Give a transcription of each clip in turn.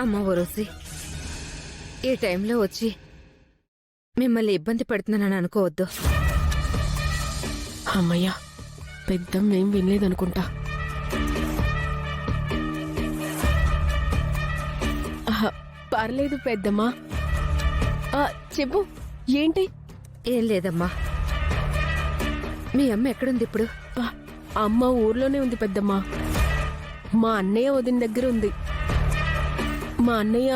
అమ్మ ఒరోసి, ఈ టైంలో వచ్చి మిమ్మల్ని ఇబ్బంది పెడుతున్నానని అనుకోవద్దు. అమ్మయ్యా, పెద్దమ్మ ఏం వినలేదనుకుంటా. పర్లేదు పెద్దమ్మా. చెప్పు, ఏంటి? ఏం లేదమ్మా. మీ అమ్మ ఎక్కడుంది ఇప్పుడు? అమ్మ ఊర్లోనే ఉంది పెద్దమ్మా. మా అన్నయ్య వదిన దగ్గర ఉంది. మా అన్నయ్య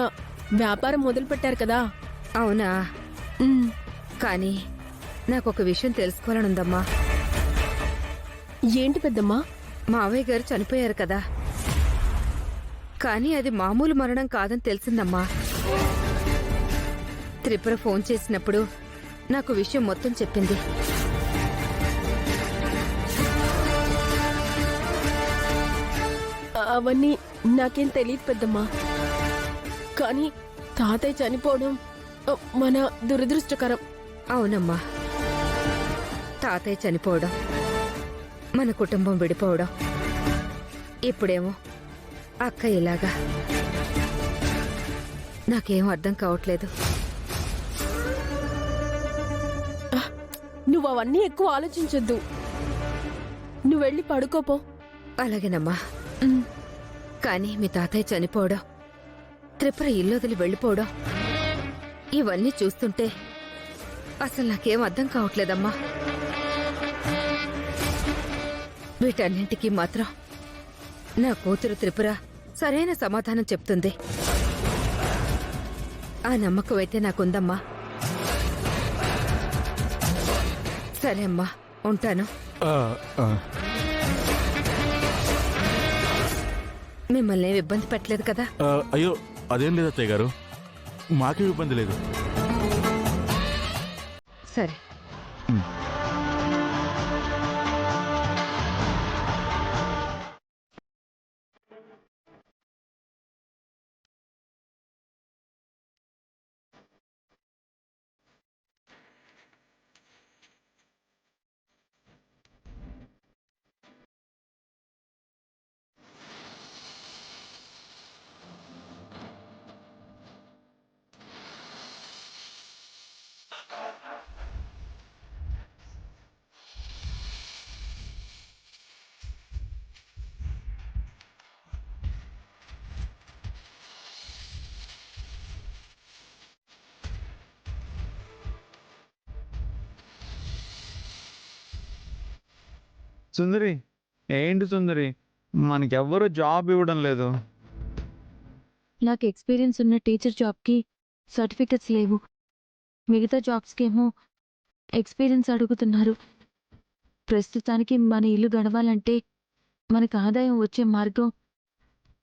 వ్యాపారం మొదలు పెట్టారు కదా. అవునా? కానీ నాకొక విషయం తెలుసుకోవాలనుందమ్మా. ఏంటి పెద్దమ్మా? మావయ్య గారు చనిపోయారు కదా, కానీ అది మామూలు మరణం కాదని తెలిసిందమ్మా. త్రిపుర ఫోన్ చేసినప్పుడు నాకు విషయం మొత్తం చెప్పింది. అవన్నీ నాకేం తెలియదు పెద్దమ్మా. కానీ తాతయ్య చనిపోవడం మన దురదృష్టకరం. అవునమ్మా, తాతయ్య చనిపోవడం, మన కుటుంబం విడిపోవడం, ఇప్పుడేమో అక్క ఇలాగా. నాకేం అర్థం కావట్లేదు. నువ్వు అవన్నీ ఎక్కువ ఆలోచించొద్దు. నువ్వు వెళ్ళి పడుకోపో. అలాగేనమ్మా. కానీ మీ తాతయ్య చనిపోవడం, త్రిపుర ఇల్లు వదిలి వెళ్ళిపోవడం, ఇవన్నీ చూస్తుంటే అసలు నాకేం అర్థం కావట్లేదమ్మా. వీటన్నింటికీ మాత్రం నా కూతురు త్రిపుర సరైన సమాధానం చెప్తుంది. ఆ నమ్మకం అయితే నాకుందమ్మా. సరే అమ్మా, ఉంటాను. మిమ్మల్ని ఏమి ఇబ్బంది పెట్టలేదు కదా? అయ్యో, అదేం లేదు అత్తయ్య గారు, మాకే ఇబ్బంది లేదు. సరే. సుందరి, ఏంటి సుందరి, మనకెవ్వరూ జాబ్ ఇవ్వడం లేదు. నాకు ఎక్స్పీరియన్స్ ఉన్న టీచర్ జాబ్కి సర్టిఫికెట్స్ లేవు. మిగతా జాబ్స్కి ఏమో ఎక్స్పీరియన్స్ అడుగుతున్నారు. ప్రస్తుతానికి మన ఇల్లు గడవాలంటే మనకు ఆదాయం వచ్చే మార్గం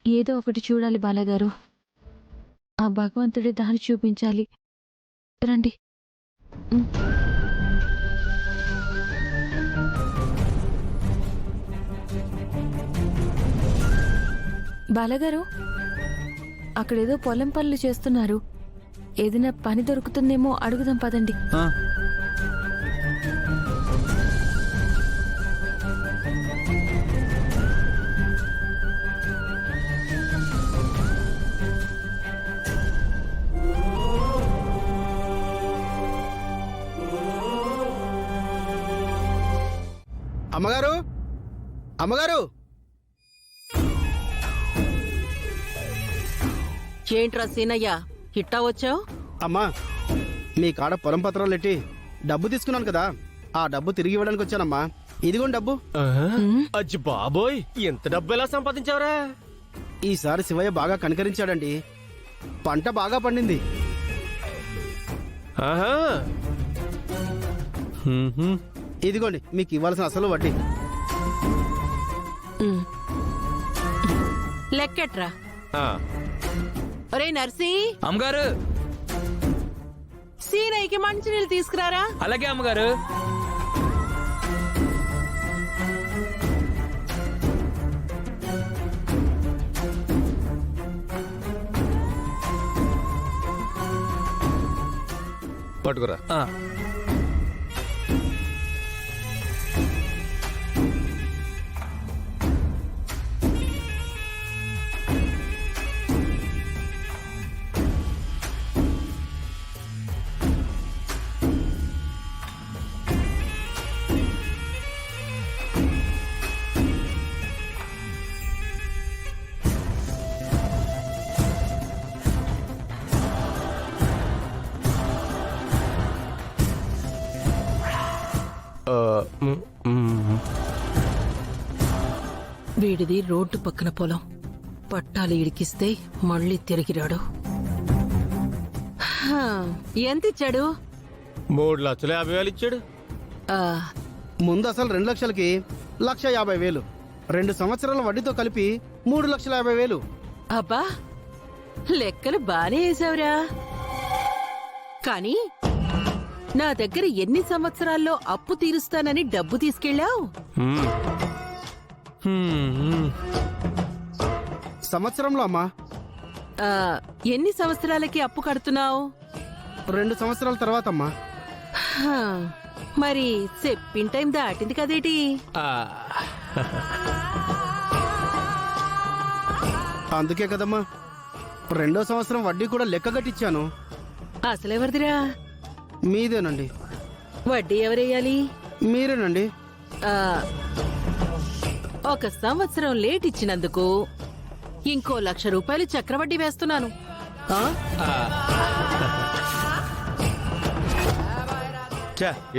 ఏదో ఒకటి చూడాలి బాలగారు. ఆ భగవంతుడి దారి చూపించాలి. రండి. బాలగారు, అక్కడేదో పొలం పనులు చేస్తున్నారు. ఏదైనా పని దొరుకుతుందేమో అడుగుదాం పదండి. అమ్మగారు, అమ్మగారు! ఏంట్రా సీనయ్య, ఇట్టా వచ్చావు? అమ్మా, మీ కాడ పొలం పత్రాలు ఎట్టి డబ్బు తీసుకున్నాను కదా, ఆ డబ్బు తిరిగి ఇవ్వడానికి వచ్చానమ్మా. ఇదిగోండి డబ్బు. అజ్జి బాబోయ్, ఎంత డబ్బు ఎలా సంపాదించావురా? ఈసారి శివయ్య బాగా కనికరించాడండి. పంట బాగా పండింది. ఆహా. ఇదిగోండి మీకు ఇవ్వాల్సిన అసలు వడ్డీ. లెక్కెట్రా. ఒరే నర్సీ, అమ్మగారు, సీనయ్యకి మంచినీళ్ళు తీసుకురారా. అలాగే అమ్మగారు. పట్టుకురా. వీడిది రోడ్డు పక్కన పొలం. పట్టాలు ఇడికిస్తే మళ్ళీ తిరిగిరాడు. హా, ఎంత ఇచ్చాడు? 3,50,000 ఇచ్చాడు. ఆ, ముందు అసలు 2 లక్షలకి 1,50,000. 2 సంవత్సరాల వడ్డీతో కలిపి 3,50,000. అబ్బా, లెక్కలు బానే వేసావురా. కానీ నా దగ్గర ఎన్ని సంవత్సరాల్లో అప్పు తీరుస్తానని డబ్బు తీసుకెళ్ళావు? సంవత్సరంలో అమ్మా. ఎన్ని సంవత్సరాలకి అప్పు కడుతున్నావు? 2 సంవత్సరాల తర్వాత అమ్మా. మరి చెప్పిన టైం దాటింది కదేటి? అందుకే కదమ్మా 2వ సంవత్సరం వడ్డీ కూడా లెక్క కట్టించాను. అసలెవరిదిరా? మీదేనండి. వడ్డీ ఎవరేయాలి? మీరేనండి. ఆ, 1 సంవత్సరం లేట్ ఇచ్చినందుకు ఇంకో ₹1,00,000 చక్రవడ్డీ వేస్తున్నాను. ఆ?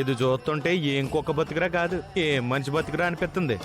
ఇది చూస్తుంటే ఏం కుక్క బతుకురా కాదు, ఏం మంచి బతుకురా అనిపిస్తుంది.